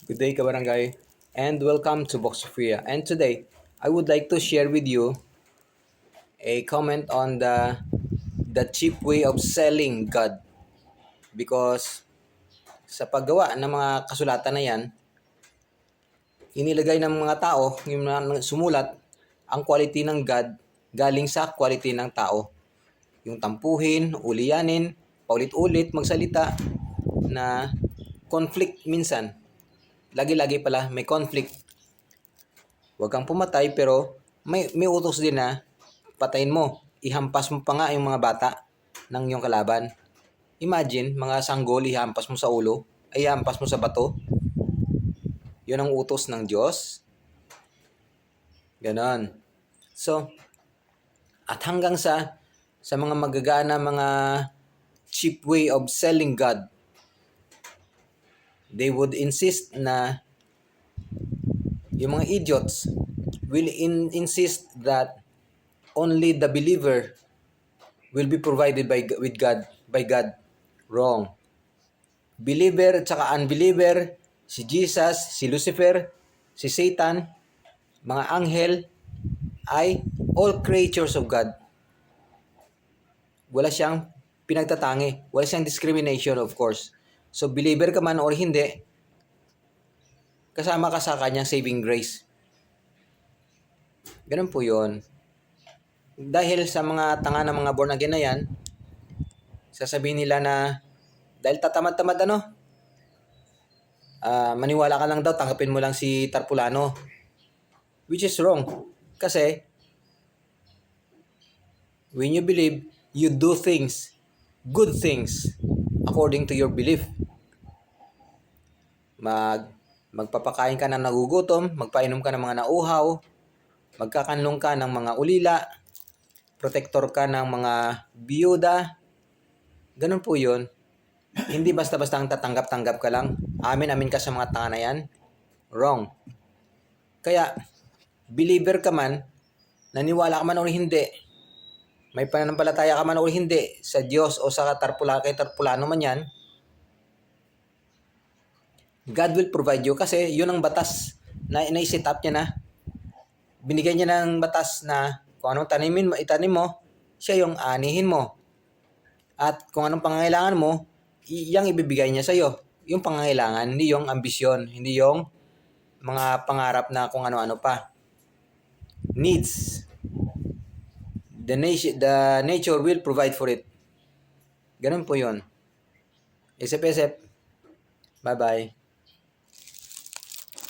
Good day, Kabarangay, and welcome to Box Sofia. And today, I would like to share with you a comment on the cheap way of selling God. Because sa paggawa ng mga kasulatan na yan, inilagay ng mga tao, yung mga sumulat, ang quality ng God galing sa quality ng tao. Yung tampuhin, uliyanin, paulit-ulit, magsalita na conflict minsan. Lagi-lagi pala may conflict. Huwag kang pumatay pero may utos din na patayin mo. Ihampas mo pa nga yung mga bata ng iyong kalaban. Imagine, mga sanggol ihampas mo sa ulo, ay ihampas mo sa bato. Yun ang utos ng Diyos. Ganon. So, at hanggang sa mga magagana, mga cheap way of selling God, they would insist na yung mga idiots will insist that only the believer will be provided by God. Wrong. Believer at saka unbeliever, si Jesus, si Lucifer, si Satan, mga anghel ay all creatures of God. Wala siyang pinagtatangi, wala siyang discrimination, of course. So believer ka man or hindi, kasama ka sa kanyang saving grace. Ganun po yun. Dahil sa mga tanga ng mga born again na yan, sasabihin nila na dahil tatamad-tamad maniwala ka lang daw, tanggapin mo lang si Tarpulano. Which is wrong. Kasi when you believe, you do things, good things, according to your belief. Magpapakain ka ng nagugutom, magpainom ka ng mga nauhaw, magkakanlong ka ng mga ulila, protector ka ng mga biyuda. Ganun po yun. Hindi basta-basta ang tatanggap-tanggap ka lang. Amin ka sa mga tanga na yan. Wrong. Kaya, believer ka man, naniwala ka man o hindi, may pananampalataya ka man o hindi sa Diyos o sa kay Tarpulano man yan, God will provide you kasi yun ang batas na i-set up niya na. Binigay niya ng batas na kung anong itanim mo, siya yung anihin mo. At kung anong pangangailangan mo, iyang ibibigay niya sa'yo. Yung pangangailangan, hindi yung ambisyon, hindi yung mga pangarap na kung ano-ano pa. Needs. The nature will provide for it. Ganun po yun. Isip-isip. Bye-bye.